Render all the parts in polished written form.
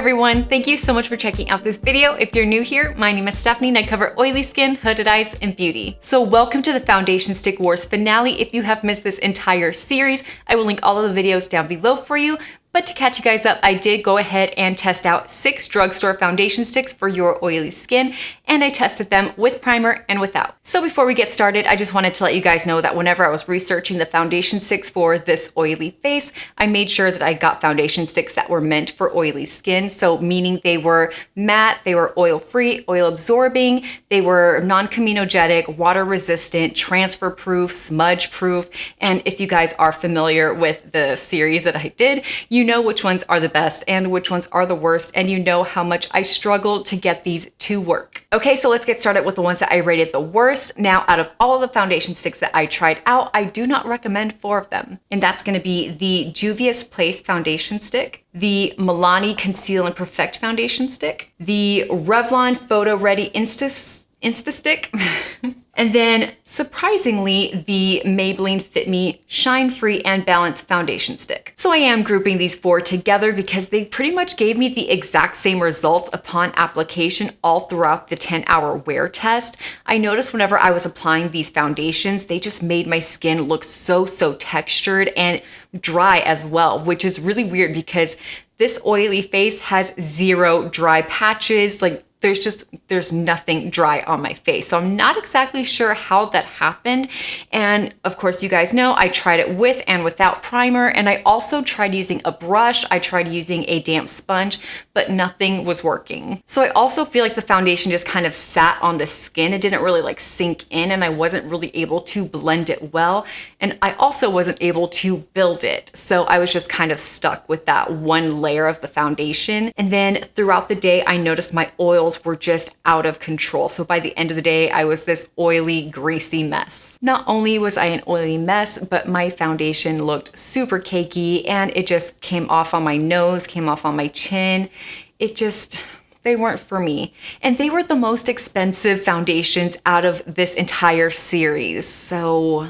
everyone, thank you so much for checking out this video. If you're new here, my name is Stephanie and I cover oily skin, hooded eyes, and beauty. So welcome to the Foundation Stick Wars finale. If you have missed this entire series, I will link all of the videos down below for you. But to catch you guys up, I did go ahead and test out 6 drugstore foundation sticks for your oily skin, and I tested them with primer and without. So before we get started, I just wanted to let you guys know that whenever I was researching the foundation sticks for this oily face, I made sure that I got foundation sticks that were meant for oily skin. So meaning they were matte, they were oil-free, oil-absorbing, they were non-comedogenic, water-resistant, transfer-proof, smudge-proof, and if you guys are familiar with the series that I did, you know which ones are the best and which ones are the worst, and you know how much I struggled to get these to work. Okay, so let's get started with the ones that I rated the worst. Now, out of all of the foundation sticks that I tried out, I do not recommend 4 of them. And that's gonna be the Juvia's Place Foundation Stick, the Milani Conceal and Perfect Foundation Stick, the Revlon Photo Ready Insta-Stick, and then, surprisingly, the Maybelline Fit Me Shine Free and Balance Foundation Stick. So I am grouping these 4 together because they pretty much gave me the exact same results upon application all throughout the 10-hour wear test. I noticed whenever I was applying these foundations, they just made my skin look so textured and dry as well, which is really weird because this oily face has 0 dry patches. Like, there's nothing dry on my face. So I'm not exactly sure how that happened. And of course, you guys know I tried it with and without primer. And I also tried using a brush. I tried using a damp sponge, but nothing was working. So I also feel like the foundation just kind of sat on the skin. It didn't really like sink in, and I wasn't really able to blend it well. And I also wasn't able to build it. So I was just kind of stuck with that one layer of the foundation. And then throughout the day, I noticed my oils were just out of control. So by the end of the day, I was this oily, greasy mess. Not only was I an oily mess, but my foundation looked super cakey and it just came off on my nose, came off on my chin. They weren't for me. And they were the most expensive foundations out of this entire series. So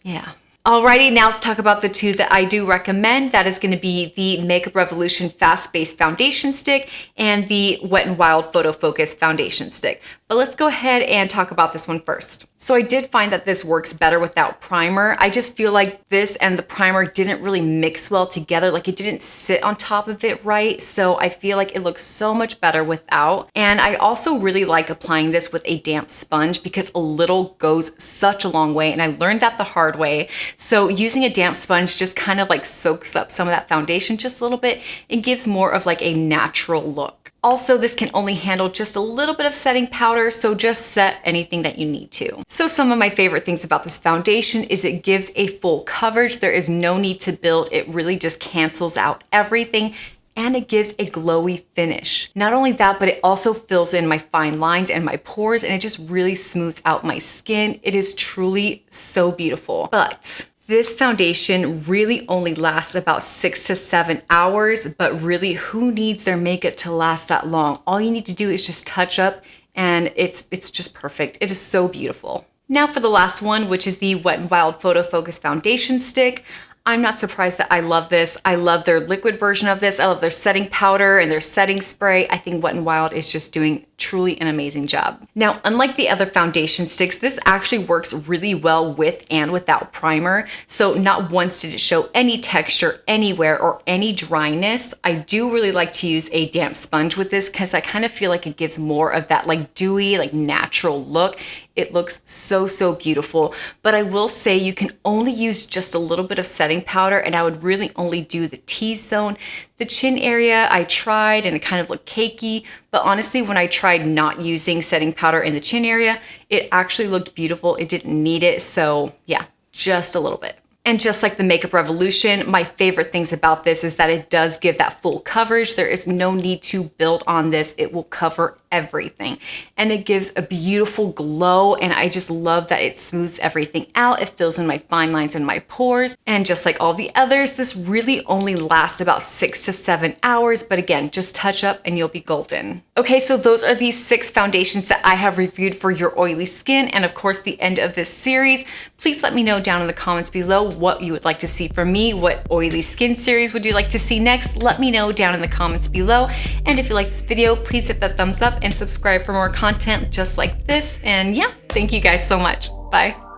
yeah. Alrighty, now let's talk about the 2 that I do recommend. That is going to be the Makeup Revolution Fast Base Foundation Stick and the Wet n Wild Photo Focus Foundation Stick. But let's go ahead and talk about this one first. So I did find that this works better without primer. I just feel like this and the primer didn't really mix well together. Like, it didn't sit on top of it right. So I feel like it looks so much better without. And I also really like applying this with a damp sponge because a little goes such a long way. And I learned that the hard way. So using a damp sponge just kind of like soaks up some of that foundation just a little bit and gives more of like a natural look. Also, this can only handle just a little bit of setting powder, so just set anything that you need to. So some of my favorite things about this foundation is it gives a full coverage. There is no need to build. It really just cancels out everything, and it gives a glowy finish. Not only that, but it also fills in my fine lines and my pores, and it just really smooths out my skin. It is truly so beautiful. But this foundation really only lasts about 6 to 7 hours, but really, who needs their makeup to last that long? All you need to do is just touch up, and it's just perfect. It is so beautiful. Now for the last one, which is the Wet n Wild Photo Focus Foundation Stick. I'm not surprised that I love this. I love their liquid version of this. I love their setting powder and their setting spray. I think Wet n Wild is just doing truly an amazing job. Now, unlike the other foundation sticks, this actually works really well with and without primer. So not once did it show any texture anywhere or any dryness. I do really like to use a damp sponge with this because I kind of feel like it gives more of that like dewy, like natural look. It looks so beautiful, but I will say you can only use just a little bit of setting powder, and I would really only do the T-zone. The chin area I tried and it kind of looked cakey, but honestly, when I tried not using setting powder in the chin area, it actually looked beautiful. It didn't need it, so yeah, just a little bit. And just like the Makeup Revolution, my favorite things about this is that it does give that full coverage. There is no need to build on this. It will cover everything. And it gives a beautiful glow, and I just love that it smooths everything out. It fills in my fine lines and my pores. And just like all the others, this really only lasts about 6 to 7 hours, but again, just touch up and you'll be golden. Okay, so those are these 6 foundations that I have reviewed for your oily skin, and of course the end of this series. Please let me know down in the comments below what you would like to see from me. What oily skin series would you like to see next? Let me know down in the comments below. And if you like this video, please hit that thumbs up and subscribe for more content just like this. And yeah, thank you guys so much. Bye.